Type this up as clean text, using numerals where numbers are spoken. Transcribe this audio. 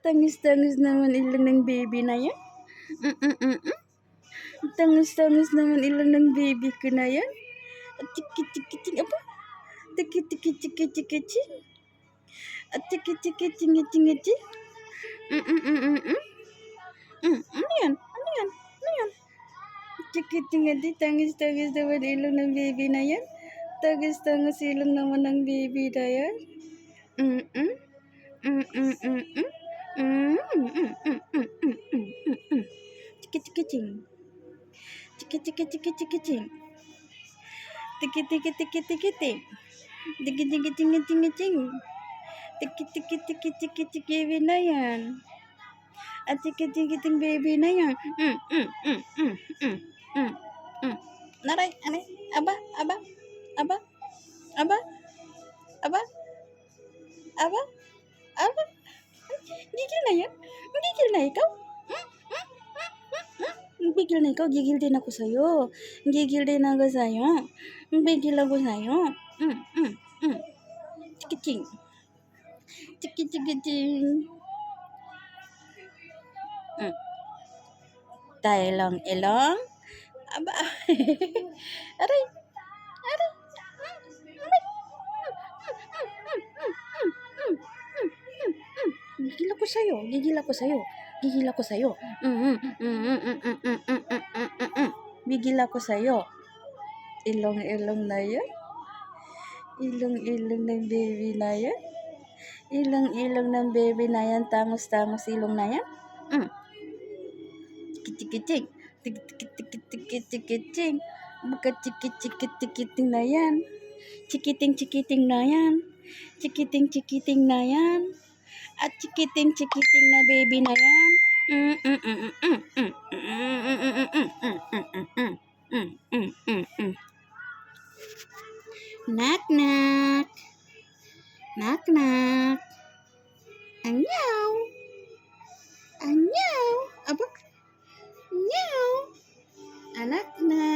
Tangis-tangis naman ilong ng baby na yan. Mm-mm-mm. Tangis-tangis naman ilong ng baby ko na yan. At tiki-tiki-ting, apa? Tiki-tiki-tiki-tiki-ting. At tiki-tiki-tingi-tingi-ting. Mm-mm-mm-mm. Ano yan? Ano yan? Ano yan? Tiki-tingi-ting, tangis-tangis naman ilong ng baby na yan. Tangis-tangis ilong naman ng baby na yan. Mm-mm. Mm-mm-mm-mm. Tiki-tiki-ting. Tiki-tiki-tiki-tiki-ting. Tiki-tiki-tiki-tiki-ting. Tiki-tiki-tingi-tingi-ting. Tiki-tiki-tiki-tiki-tiki baby na yan. At tiki-tiki-ting baby na yan. Naray, aray, aba, aba, aba, aba, aba, aba, aba. Gigil na yan? Gigil na ikaw? Gigil na ikaw? Gigil din ako sa'yo. Gigil din ako sa'yo. Gigil ako sa'yo. Tiki-ting. Tiki-tiki-ting. Ilong. Aba. Aray. Aray. Gigil ako sa'yo. Gigil ako sa'yo. Gigil ako sa'yo. Gigil ako sa'yo. Ilong na yan. Ilong ng baby na yan. Ilong ng baby na yan. Tangos ilong na yan. Tiki-tiki-ting. Tiki-tiki-tiki-tiki-ting. Baka tiki-tiki-tiki-ting na yan. Chikiting-chikiting na yan. Chikiting-chikiting na yan. At chikiting-chikiting na baby na yan. Knock-knock. Knock-knock. Anyaw. Anyaw. Aba. Anyaw. Anak na.